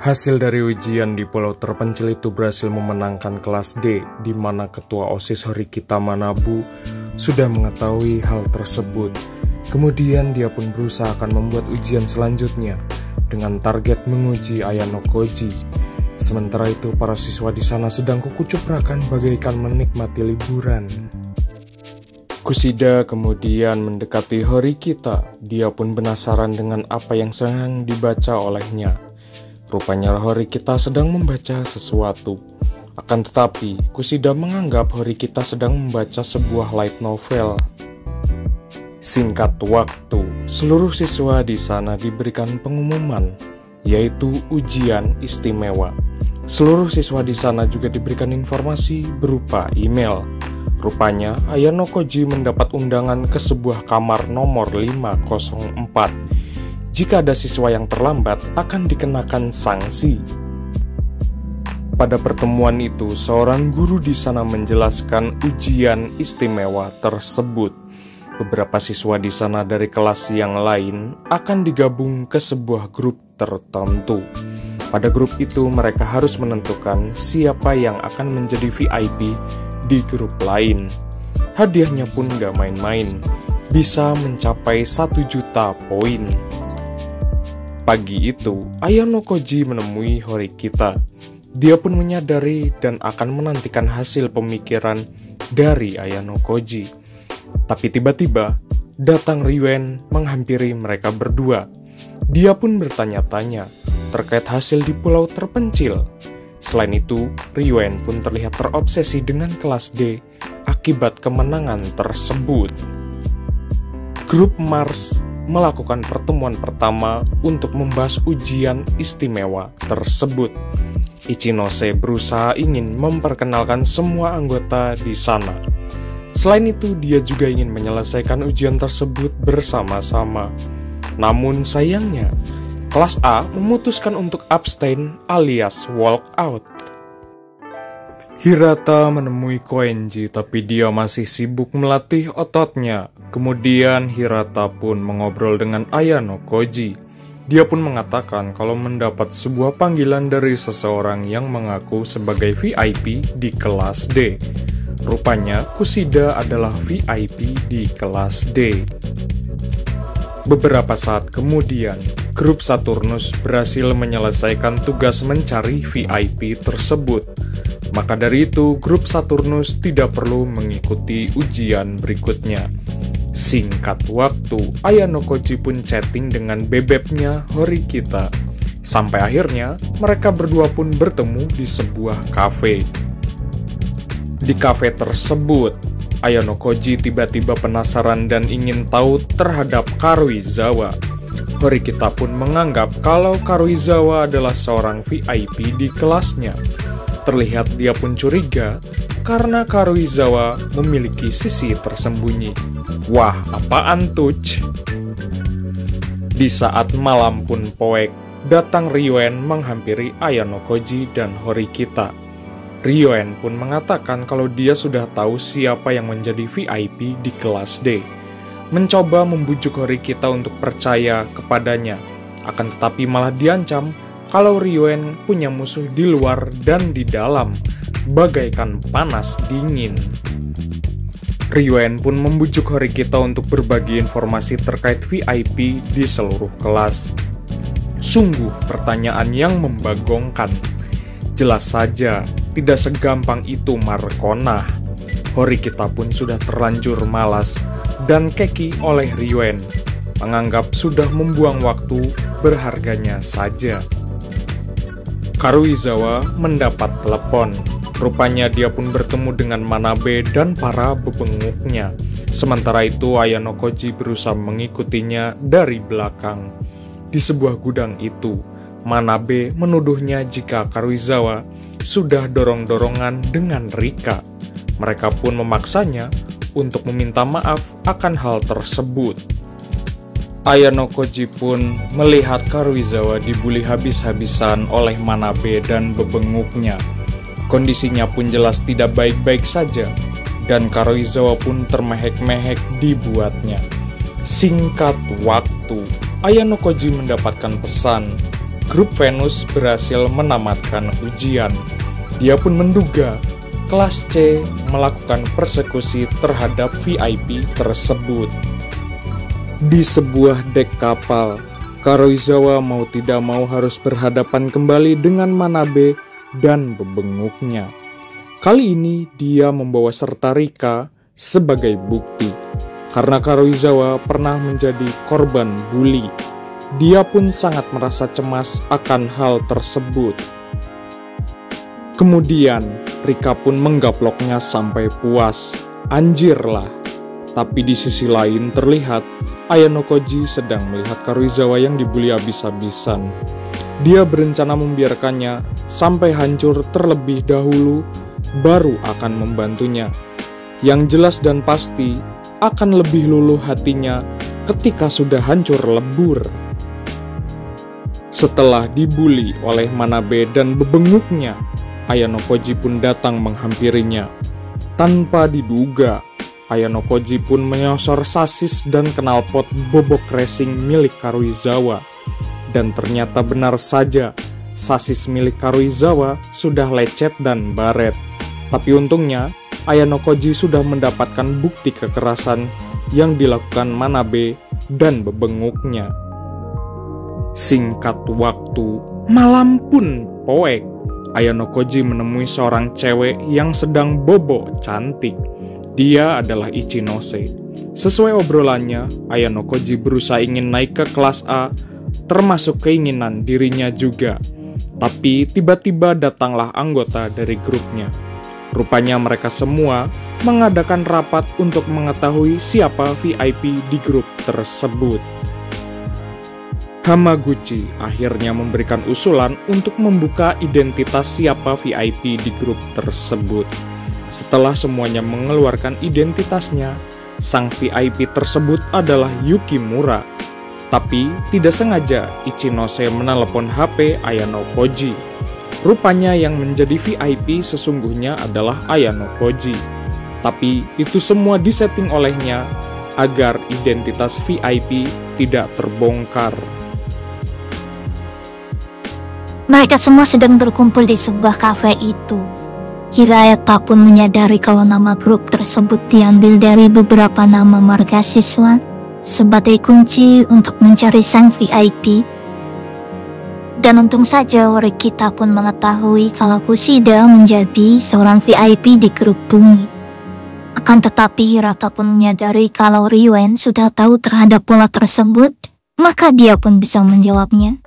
Hasil dari ujian di pulau terpencil itu berhasil memenangkan kelas D, di mana ketua OSIS Horikita Manabu sudah mengetahui hal tersebut. Kemudian dia pun berusaha akan membuat ujian selanjutnya dengan target menguji Ayano Koji. Sementara itu para siswa di sana sedang kukucuprakan bagaikan menikmati liburan. Kushida kemudian mendekati Horikita. Dia pun penasaran dengan apa yang sedang dibaca olehnya. Rupanya Horikita sedang membaca sesuatu. Akan tetapi, Kushida menganggap Horikita sedang membaca sebuah light novel. Singkat waktu, seluruh siswa di sana diberikan pengumuman, yaitu ujian istimewa. Seluruh siswa di sana juga diberikan informasi berupa email. Rupanya, Ayano Koji mendapat undangan ke sebuah kamar nomor 504. Jika ada siswa yang terlambat, akan dikenakan sanksi. Pada pertemuan itu, seorang guru di sana menjelaskan ujian istimewa tersebut. Beberapa siswa di sana dari kelas yang lain akan digabung ke sebuah grup tertentu. Pada grup itu, mereka harus menentukan siapa yang akan menjadi VIP di grup lain. Hadiahnya pun gak main-main, bisa mencapai 1 juta poin. Pagi itu, Ayano Koji menemui Horikita. Dia pun menyadari dan akan menantikan hasil pemikiran dari Ayano Koji. Tapi tiba-tiba, datang Ryuen menghampiri mereka berdua. Dia pun bertanya-tanya terkait hasil di pulau terpencil. Selain itu, Ryuen pun terlihat terobsesi dengan kelas D akibat kemenangan tersebut. Grup Mars melakukan pertemuan pertama untuk membahas ujian istimewa tersebut. Ichinose berusaha ingin memperkenalkan semua anggota di sana. Selain itu, dia juga ingin menyelesaikan ujian tersebut bersama-sama. Namun sayangnya, kelas A memutuskan untuk abstain alias walk out. Hirata menemui Koenji, tapi dia masih sibuk melatih ototnya. Kemudian Hirata pun mengobrol dengan Ayano Koji. Dia pun mengatakan kalau mendapat sebuah panggilan dari seseorang yang mengaku sebagai VIP di kelas D. Rupanya Kushida adalah VIP di kelas D. Beberapa saat kemudian, grup Saturnus berhasil menyelesaikan tugas mencari VIP tersebut. Maka dari itu, grup Saturnus tidak perlu mengikuti ujian berikutnya. Singkat waktu, Ayano Koji pun chatting dengan bebeknya Horikita. Sampai akhirnya, mereka berdua pun bertemu di sebuah kafe. Di kafe tersebut, Ayano Koji tiba-tiba penasaran dan ingin tahu terhadap Karuizawa. Horikita pun menganggap kalau Karuizawa adalah seorang VIP di kelasnya. Terlihat dia pun curiga karena Karuizawa memiliki sisi tersembunyi. Wah, apaan tuh? Di saat malam pun poek, datang Ryuen menghampiri Ayano Koji dan Horikita. Ryuen pun mengatakan kalau dia sudah tahu siapa yang menjadi VIP di kelas D. Mencoba membujuk Horikita untuk percaya kepadanya, akan tetapi malah diancam kalau Ryuen punya musuh di luar dan di dalam, bagaikan panas dingin. Ryuen pun membujuk Horikita untuk berbagi informasi terkait VIP di seluruh kelas. Sungguh pertanyaan yang membagongkan. Jelas saja, tidak segampang itu Markona. Horikita pun sudah terlanjur malas dan keki oleh Ryuen, menganggap sudah membuang waktu berharganya saja. Karuizawa mendapat telepon. Rupanya dia pun bertemu dengan Manabe dan para bebenguknya. Sementara itu Ayano Koji berusaha mengikutinya dari belakang. Di sebuah gudang itu, Manabe menuduhnya jika Karuizawa sudah dorong-dorongan dengan Rika. Mereka pun memaksanya untuk meminta maaf akan hal tersebut. Ayano Koji pun melihat Karuizawa dibully habis-habisan oleh Manabe dan bebenguknya. Kondisinya pun jelas tidak baik-baik saja, dan Karuizawa pun termehek-mehek dibuatnya. Singkat waktu, Ayano Koji mendapatkan pesan grup Venus berhasil menamatkan ujian. Dia pun menduga kelas C melakukan persekusi terhadap VIP tersebut. Di sebuah dek kapal, Karuizawa mau tidak mau harus berhadapan kembali dengan Manabe dan bebenguknya. Kali ini dia membawa serta Rika sebagai bukti, karena Karuizawa pernah menjadi korban bully. Dia pun sangat merasa cemas akan hal tersebut. Kemudian Rika pun menggaploknya sampai puas. Anjir lah. Tapi di sisi lain terlihat Ayano Koji sedang melihat Karuizawa yang dibully habis-habisan. Dia berencana membiarkannya sampai hancur terlebih dahulu, baru akan membantunya. Yang jelas dan pasti akan lebih luluh hatinya ketika sudah hancur lebur. Setelah dibully oleh Manabe dan bebenguknya, Ayano Koji pun datang menghampirinya. Tanpa diduga, Ayano Koji pun menyosor sasis dan knalpot bobok racing milik Karuizawa. Dan ternyata benar saja, sasis milik Karuizawa sudah lecet dan baret. Tapi untungnya, Ayano Koji sudah mendapatkan bukti kekerasan yang dilakukan Manabe dan bebenguknya. Singkat waktu, malam pun poek. Ayano Koji menemui seorang cewek yang sedang bobo cantik. Dia adalah Ichinose. Sesuai obrolannya, Ayano Koji berusaha ingin naik ke kelas A, termasuk keinginan dirinya juga. Tapi tiba-tiba datanglah anggota dari grupnya. Rupanya mereka semua mengadakan rapat untuk mengetahui siapa VIP di grup tersebut. Hamaguchi akhirnya memberikan usulan untuk membuka identitas siapa VIP di grup tersebut. Setelah semuanya mengeluarkan identitasnya, sang VIP tersebut adalah Yukimura. Tapi tidak sengaja Ichinose menelepon HP Ayano Koji. Rupanya yang menjadi VIP sesungguhnya adalah Ayano Koji. Tapi itu semua disetting olehnya agar identitas VIP tidak terbongkar. Mereka semua sedang berkumpul di sebuah kafe itu. Hirayata pun menyadari kalau nama grup tersebut diambil dari beberapa nama marga siswa sebagai kunci untuk mencari sang VIP. Dan untung saja Rikita pun mengetahui kalau Kushida menjadi seorang VIP di grup Bumi. Akan tetapi Hirata pun menyadari kalau Riwen sudah tahu terhadap pola tersebut, maka dia pun bisa menjawabnya.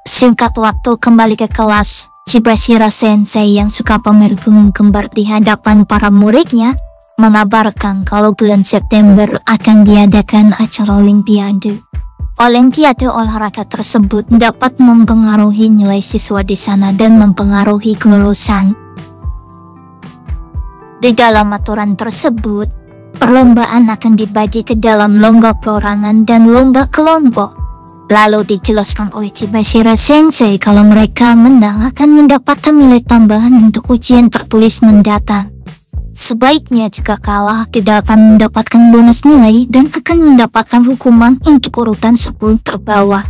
Singkat waktu kembali ke kelas, Chibashira Sensei yang suka pamer gunung kembar di hadapan para muridnya mengabarkan kalau bulan September akan diadakan acara Olimpiade. Olimpiade olahraga tersebut dapat mempengaruhi nilai siswa di sana dan mempengaruhi kelulusan. Di dalam aturan tersebut, perlombaan akan dibagi ke dalam lomba perorangan dan lomba kelompok. Lalu dijelaskan oleh Chibashira Sensei kalau mereka menang akan mendapatkan nilai tambahan untuk ujian tertulis mendatang. Sebaiknya jika kalah tidak akan mendapatkan bonus nilai dan akan mendapatkan hukuman untuk urutan 10 terbawah.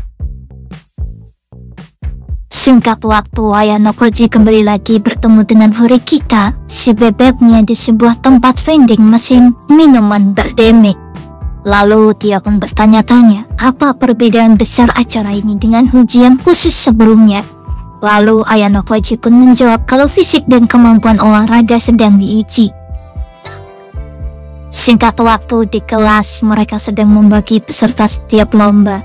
Singkat waktu, Ayano Koji kembali lagi bertemu dengan Horikita, si bebeknya di sebuah tempat vending mesin minuman berdemik. Lalu dia pun bertanya-tanya apa perbedaan besar acara ini dengan ujian khusus sebelumnya. Lalu Ayano Koji pun menjawab kalau fisik dan kemampuan olahraga sedang diuji. Singkat waktu di kelas, mereka sedang membagi peserta setiap lomba.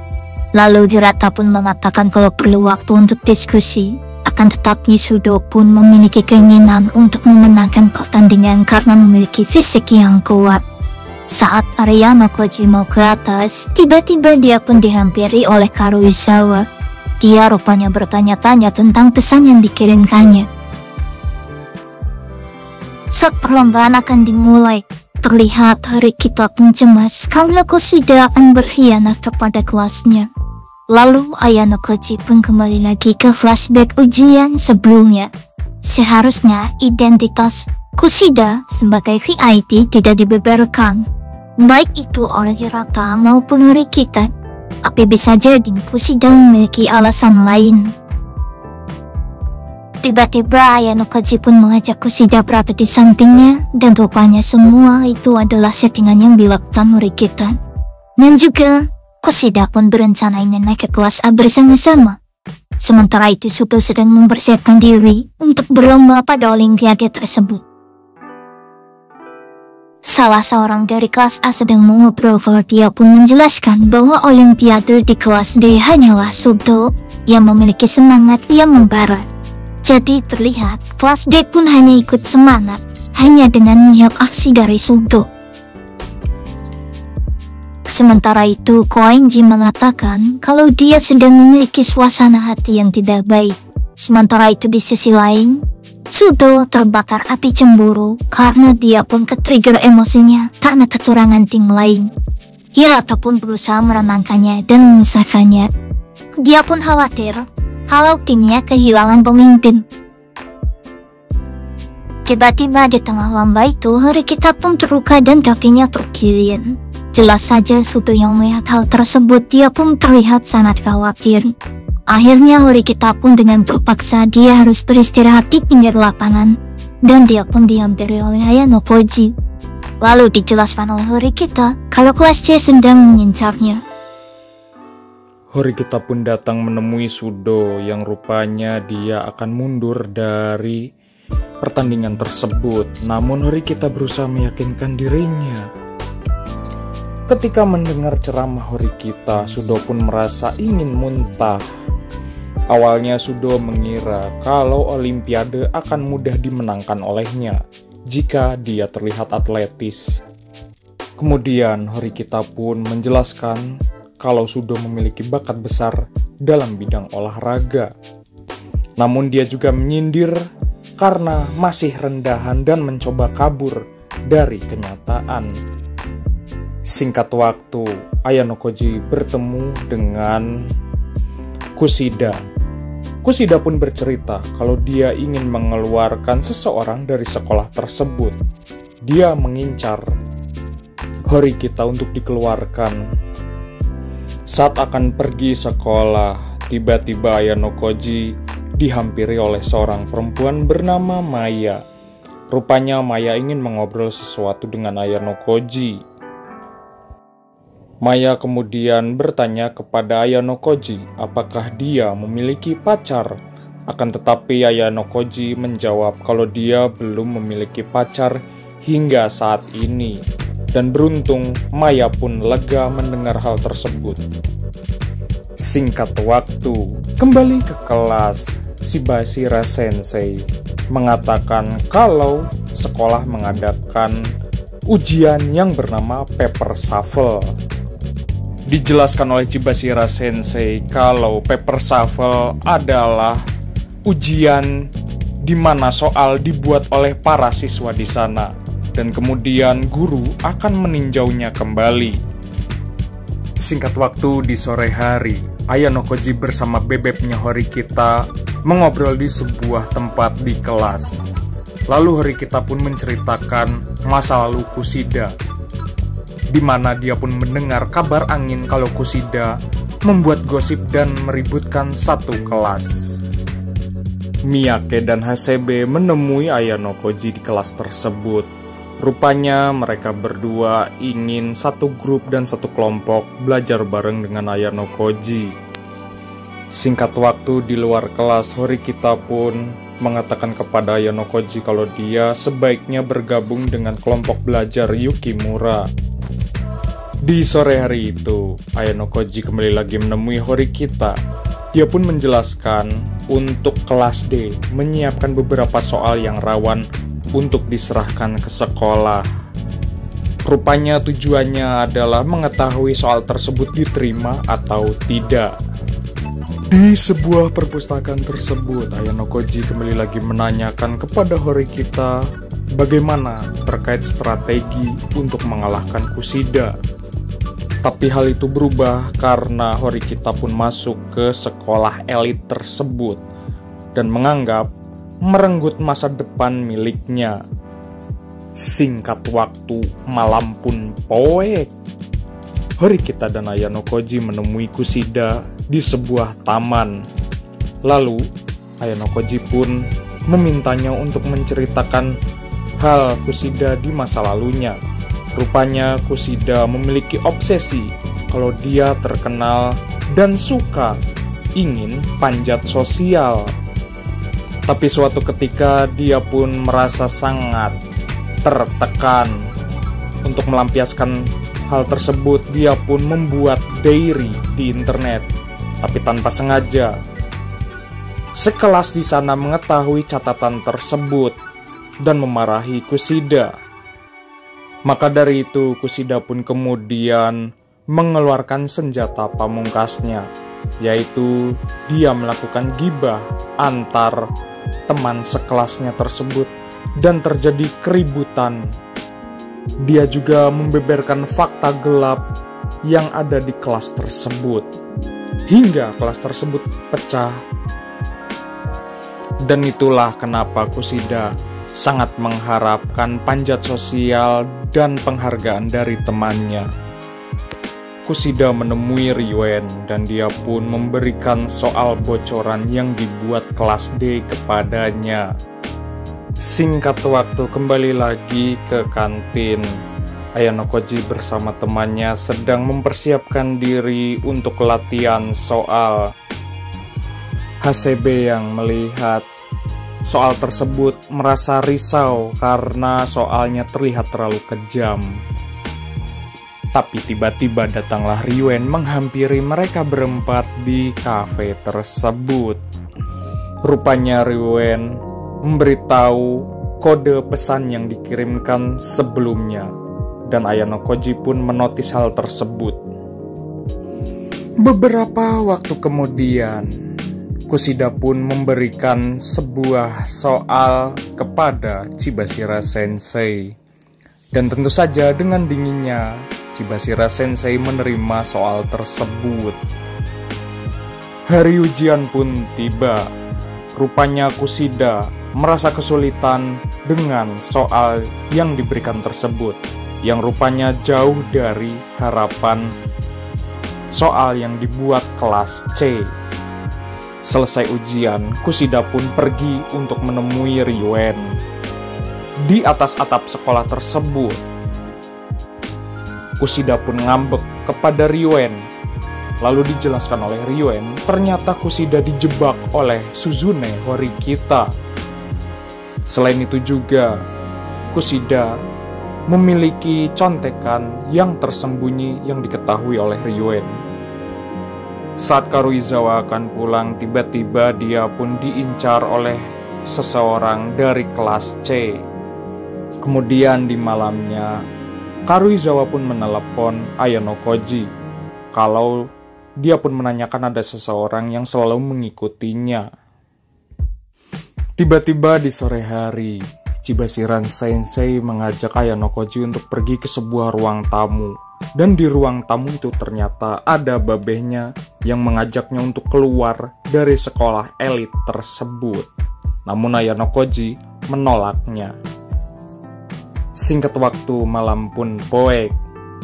Lalu Hirata pun mengatakan kalau perlu waktu untuk diskusi. Akan tetapi Sudo pun memiliki keinginan untuk memenangkan pertandingan karena memiliki fisik yang kuat. Saat Ayano Koji mau ke atas, tiba-tiba dia pun dihampiri oleh Karuizawa. Dia rupanya bertanya-tanya tentang pesan yang dikirimkannya. Saat perlombaan akan dimulai, terlihat Rikita pun cemas karena Kushida akan berkhianat kepada kelasnya. Lalu Ayano Koji pun kembali lagi ke flashback ujian sebelumnya. Seharusnya identitas Kushida sebagai VIP tidak dibeberkan, baik itu oleh Hirata maupun Rikita. Tapi bisa jadi Kusida memiliki alasan lain. Tiba-tiba Ayah Nokoji pun mengajak Kusida berada di sampingnya, dan rupanya semua itu adalah settingan yang dilakukan Horikita. Dan juga, Kusida pun berencana ingin naik ke kelas A bersama-sama. Sementara itu Sudo sedang mempersiapkan diri untuk berlomba pada olimpiade tersebut. Salah seorang dari kelas A sedang mengobrol kalau dia pun menjelaskan bahwa olimpiade di kelas D hanyalah Sudo yang memiliki semangat yang membara. Jadi terlihat kelas D pun hanya ikut semangat hanya dengan melihat aksi dari Sudo. Sementara itu Koenji mengatakan kalau dia sedang memiliki suasana hati yang tidak baik. Sementara itu di sisi lain, Sudo terbakar api cemburu karena dia pun ke-trigger emosinya karena kecurangan tim lain. Ia ataupun berusaha menenangkannya dan memisahkannya. Dia pun khawatir kalau timnya kehilangan pemimpin. Tiba-tiba di tengah lomba itu, Horikita pun terluka dan kakinya terkilir. Jelas saja Sudo yang melihat hal tersebut, dia pun terlihat sangat khawatir. Akhirnya Horikita pun dengan terpaksa dia harus beristirahat di pinggir lapangan, dan dia pun dihampiri oleh Ayah Nokoji. Lalu dijelaskan oleh Horikita kalau kelas C sedang mengincarnya. Horikita pun datang menemui Sudo yang rupanya dia akan mundur dari pertandingan tersebut. Namun Horikita berusaha meyakinkan dirinya. Ketika mendengar ceramah Horikita, Sudo pun merasa ingin muntah. Awalnya Sudo mengira kalau olimpiade akan mudah dimenangkan olehnya jika dia terlihat atletis. Kemudian Horikita pun menjelaskan kalau Sudo memiliki bakat besar dalam bidang olahraga. Namun dia juga menyindir karena masih rendahan dan mencoba kabur dari kenyataan. Singkat waktu, Ayah Nokoji bertemu dengan Kusida. Kusida pun bercerita kalau dia ingin mengeluarkan seseorang dari sekolah tersebut. Dia mengincar Horikita untuk dikeluarkan. Saat akan pergi sekolah, tiba-tiba Ayah Nokoji dihampiri oleh seorang perempuan bernama Maya. Rupanya Maya ingin mengobrol sesuatu dengan Ayah Nokoji. Maya kemudian bertanya kepada Ayah Nokoji apakah dia memiliki pacar. Akan tetapi Ayah Nokoji menjawab kalau dia belum memiliki pacar hingga saat ini. Dan beruntung Maya pun lega mendengar hal tersebut. Singkat waktu, kembali ke kelas, Shibashira Sensei mengatakan kalau sekolah mengadakan ujian yang bernama paper shuffle. Dijelaskan oleh Shibashira Sensei kalau paper shuffle adalah ujian di mana soal dibuat oleh para siswa di sana dan kemudian guru akan meninjaunya kembali. Singkat waktu di sore hari, Ayah Nokoji bersama bebeknya Horikita mengobrol di sebuah tempat di kelas. Lalu Horikita pun menceritakan masa lalu Kusida, di mana dia pun mendengar kabar angin kalau Kusida membuat gosip dan meributkan satu kelas. Miyake dan Hasebe menemui Ayah Nokoji di kelas tersebut. Rupanya mereka berdua ingin satu grup dan satu kelompok belajar bareng dengan Ayah Nokoji. Singkat waktu di luar kelas, Horikita pun mengatakan kepada Ayah Nokoji kalau dia sebaiknya bergabung dengan kelompok belajar Yukimura. Di sore hari itu, Ayah Nokoji kembali lagi menemui Horikita. Dia pun menjelaskan untuk kelas D menyiapkan beberapa soal yang rawan untuk diserahkan ke sekolah. Rupanya tujuannya adalah mengetahui soal tersebut diterima atau tidak. Di sebuah perpustakaan tersebut, Ayah Nokoji kembali lagi menanyakan kepada Horikita bagaimana terkait strategi untuk mengalahkan Kusida. Tapi hal itu berubah karena Horikita pun masuk ke sekolah elit tersebut dan menganggap merenggut masa depan miliknya. Singkat waktu, malam pun poek. Horikita dan Ayano Koji menemui Kushida di sebuah taman. Lalu, Ayano Koji pun memintanya untuk menceritakan hal Kushida di masa lalunya. Rupanya Kushida memiliki obsesi kalau dia terkenal dan suka ingin panjat sosial. Tapi suatu ketika dia pun merasa sangat tertekan. Untuk melampiaskan hal tersebut, dia pun membuat diary di internet. Tapi tanpa sengaja, sekelas di sana mengetahui catatan tersebut dan memarahi Kushida. Maka dari itu, Kushida pun kemudian mengeluarkan senjata pamungkasnya, yaitu dia melakukan gibah antar teman sekelasnya tersebut dan terjadi keributan. Dia juga membeberkan fakta gelap yang ada di kelas tersebut, hingga kelas tersebut pecah. Dan itulah kenapa Kushida sangat mengharapkan panjat sosial dan penghargaan dari temannya. Kushida menemui Ryuen dan dia pun memberikan soal bocoran yang dibuat kelas D kepadanya. Singkat waktu kembali lagi ke kantin. Ayano Koji bersama temannya sedang mempersiapkan diri untuk latihan soal. HCB yang melihat soal tersebut merasa risau karena soalnya terlihat terlalu kejam. Tapi tiba-tiba datanglah Ryuen menghampiri mereka berempat di kafe tersebut. Rupanya Ryuen memberitahu kode pesan yang dikirimkan sebelumnya, dan Ayano Koji pun menotis hal tersebut. Beberapa waktu kemudian, Kushida pun memberikan sebuah soal kepada Chibashira Sensei. Dan tentu saja dengan dinginnya, Chibashira Sensei menerima soal tersebut. Hari ujian pun tiba. Rupanya Kushida merasa kesulitan dengan soal yang diberikan tersebut, yang rupanya jauh dari harapan soal yang dibuat kelas C. Selesai ujian, Kushida pun pergi untuk menemui Ryuen di atas atap sekolah tersebut. Kushida pun ngambek kepada Ryuen. Lalu dijelaskan oleh Ryuen, ternyata Kushida dijebak oleh Suzune Horikita. Selain itu juga, Kushida memiliki contekan yang tersembunyi yang diketahui oleh Ryuen. Saat Karuizawa akan pulang, tiba-tiba dia pun diincar oleh seseorang dari kelas C. Kemudian di malamnya, Karuizawa pun menelepon Ayano Koji kalau dia pun menanyakan ada seseorang yang selalu mengikutinya. Tiba-tiba di sore hari, Chibashira Sensei mengajak Ayano Koji untuk pergi ke sebuah ruang tamu. Dan di ruang tamu itu ternyata ada babehnya yang mengajaknya untuk keluar dari sekolah elit tersebut. Namun Ayano Koji menolaknya. Singkat waktu, malam pun poek.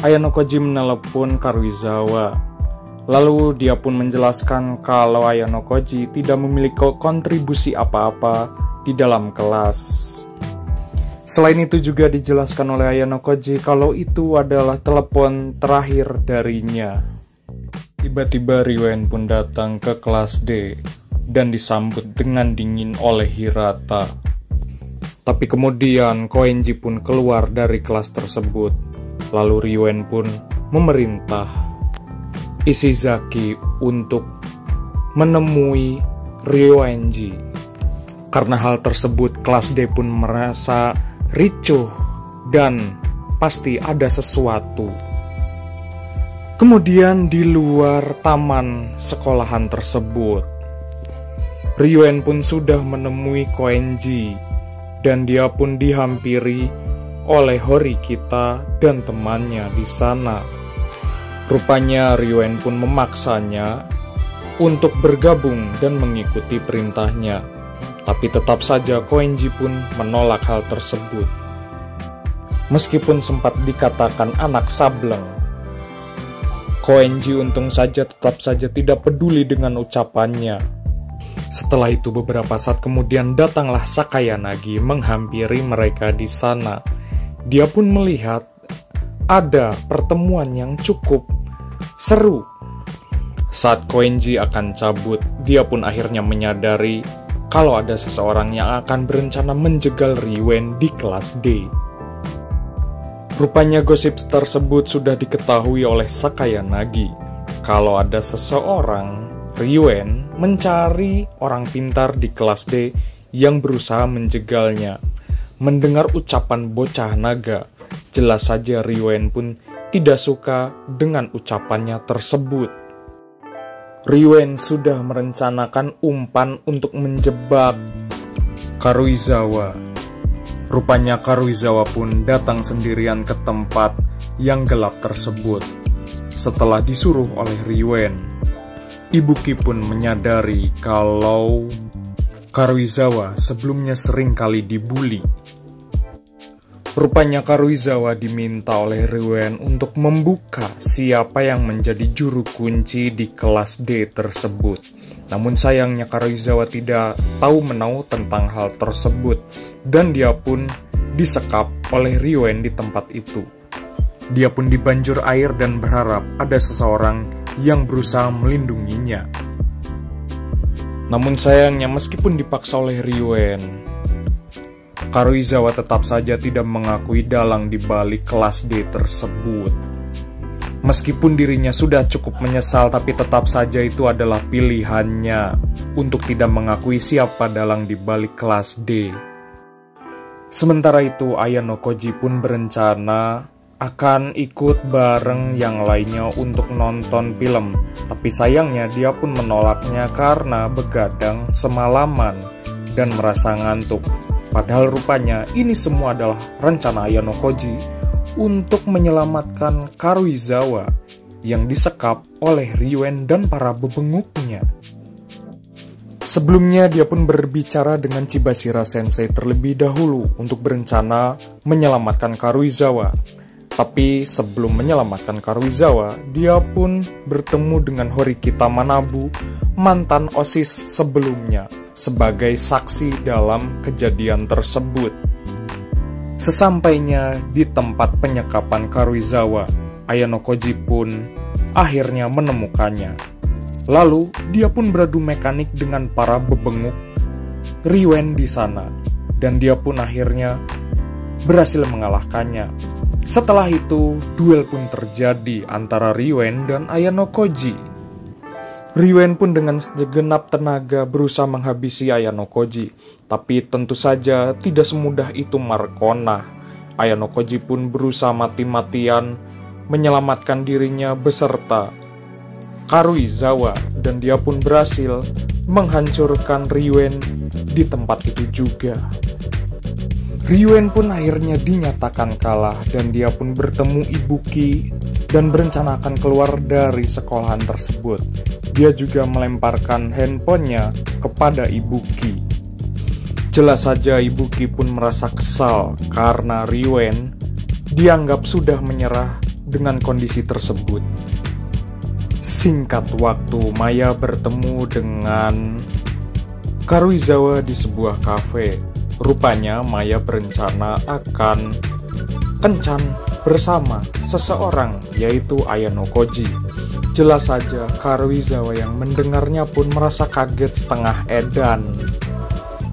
Ayano Koji menelepon Karuizawa. Lalu dia pun menjelaskan kalau Ayano Koji tidak memiliki kontribusi apa-apa di dalam kelas. Selain itu juga dijelaskan oleh Ayano Koji kalau itu adalah telepon terakhir darinya. Tiba-tiba Ryuen pun datang ke kelas D dan disambut dengan dingin oleh Hirata. Tapi kemudian Koenji pun keluar dari kelas tersebut. Lalu Ryuen pun memerintah Ishizaki untuk menemui Ryoenji. Karena hal tersebut, kelas D pun merasa ricuh dan pasti ada sesuatu. Kemudian di luar taman sekolahan tersebut, Ryuen pun sudah menemui Koenji dan dia pun dihampiri oleh Horikita dan temannya di sana. Rupanya Ryuen pun memaksanya untuk bergabung dan mengikuti perintahnya. Tapi tetap saja Koenji pun menolak hal tersebut. Meskipun sempat dikatakan anak sableng, Koenji untung saja tetap saja tidak peduli dengan ucapannya. Setelah itu beberapa saat kemudian datanglah Sakayanagi menghampiri mereka di sana. Dia pun melihat ada pertemuan yang cukup seru. Saat Koenji akan cabut, dia pun akhirnya menyadari kalau ada seseorang yang akan berencana menjegal Ryuen di kelas D. Rupanya gosip tersebut sudah diketahui oleh Sakayanagi. Kalau ada seseorang, Ryuen, mencari orang pintar di kelas D yang berusaha menjegalnya. Mendengar ucapan bocah naga, jelas saja Ryuen pun tidak suka dengan ucapannya tersebut. Ryuen sudah merencanakan umpan untuk menjebak Karuizawa. Rupanya Karuizawa pun datang sendirian ke tempat yang gelap tersebut. Setelah disuruh oleh Ryuen, Ibuki pun menyadari kalau Karuizawa sebelumnya sering kali dibully. Rupanya Karuizawa diminta oleh Ryuen untuk membuka siapa yang menjadi juru kunci di kelas D tersebut. Namun sayangnya Karuizawa tidak tahu menau tentang hal tersebut dan dia pun disekap oleh Ryuen di tempat itu. Dia pun dibanjur air dan berharap ada seseorang yang berusaha melindunginya. Namun sayangnya meskipun dipaksa oleh Ryuen, Karuizawa tetap saja tidak mengakui dalang di balik kelas D tersebut. Meskipun dirinya sudah cukup menyesal, tapi tetap saja itu adalah pilihannya untuk tidak mengakui siapa dalang di balik kelas D. Sementara itu, Ayano Koji pun berencana akan ikut bareng yang lainnya untuk nonton film. Tapi sayangnya dia pun menolaknya karena begadang semalaman dan merasa ngantuk. Padahal rupanya ini semua adalah rencana Ayano Koji untuk menyelamatkan Karuizawa yang disekap oleh Ryuen dan para bebenguknya. Sebelumnya dia pun berbicara dengan Chibashira Sensei terlebih dahulu untuk berencana menyelamatkan Karuizawa. Tapi sebelum menyelamatkan Karuizawa, dia pun bertemu dengan Horikita Manabu, mantan OSIS sebelumnya, sebagai saksi dalam kejadian tersebut. Sesampainya di tempat penyekapan Karuizawa, Ayano Koji pun akhirnya menemukannya. Lalu dia pun beradu mekanik dengan para bebenguk Ryuen di sana, dan dia pun akhirnya berhasil mengalahkannya. Setelah itu, duel pun terjadi antara Ryuen dan Ayano Koji. Ryuen pun dengan segenap tenaga berusaha menghabisi Ayano Koji, tapi tentu saja tidak semudah itu Markona. Ayano Koji pun berusaha mati-matian menyelamatkan dirinya beserta Karuizawa, dan dia pun berhasil menghancurkan Ryuen di tempat itu juga. Ryuen pun akhirnya dinyatakan kalah dan dia pun bertemu Ibuki dan berencana akan keluar dari sekolahan tersebut. Dia juga melemparkan handphonenya kepada Ibuki. Jelas saja Ibuki pun merasa kesal karena Ryuen dianggap sudah menyerah dengan kondisi tersebut. Singkat waktu, Maya bertemu dengan Karuizawa di sebuah kafe. Rupanya Maya berencana akan kencan bersama seseorang, yaitu Ayano Koji. Jelas saja Karuizawa yang mendengarnya pun merasa kaget setengah edan.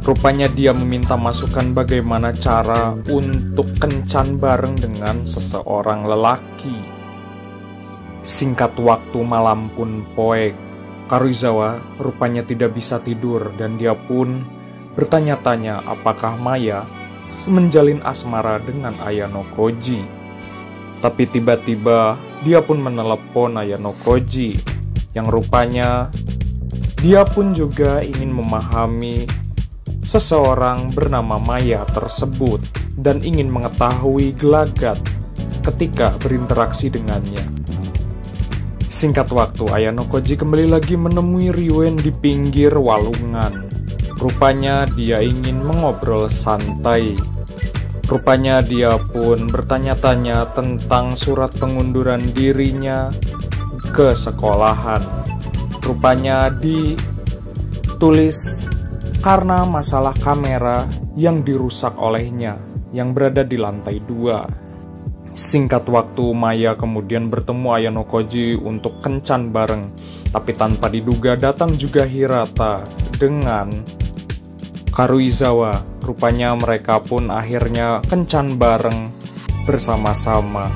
Rupanya dia meminta masukan bagaimana cara untuk kencan bareng dengan seseorang lelaki. Singkat waktu, malam pun poek. Karuizawa rupanya tidak bisa tidur dan dia pun bertanya-tanya apakah Maya menjalin asmara dengan Ayano Koji. Tapi tiba-tiba dia pun menelepon Ayano Koji, yang rupanya dia pun juga ingin memahami seseorang bernama Maya tersebut dan ingin mengetahui gelagat ketika berinteraksi dengannya. Singkat waktu, Ayano Koji kembali lagi menemui Ryuen di pinggir walungan. Rupanya dia ingin mengobrol santai. Rupanya dia pun bertanya-tanya tentang surat pengunduran dirinya ke sekolahan. Rupanya ditulis karena masalah kamera yang dirusak olehnya yang berada di lantai 2. Singkat waktu, Maya kemudian bertemu Ayano Koji untuk kencan bareng. Tapi tanpa diduga datang juga Hirata dengan Karuizawa. Rupanya mereka pun akhirnya kencan bareng bersama-sama.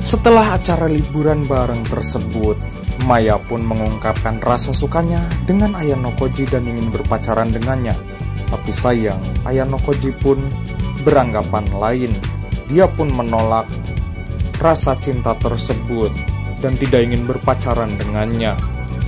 Setelah acara liburan bareng tersebut, Maya pun mengungkapkan rasa sukanya dengan Ayano Koji dan ingin berpacaran dengannya. Tapi sayang, Ayano Koji pun beranggapan lain. Dia pun menolak rasa cinta tersebut dan tidak ingin berpacaran dengannya.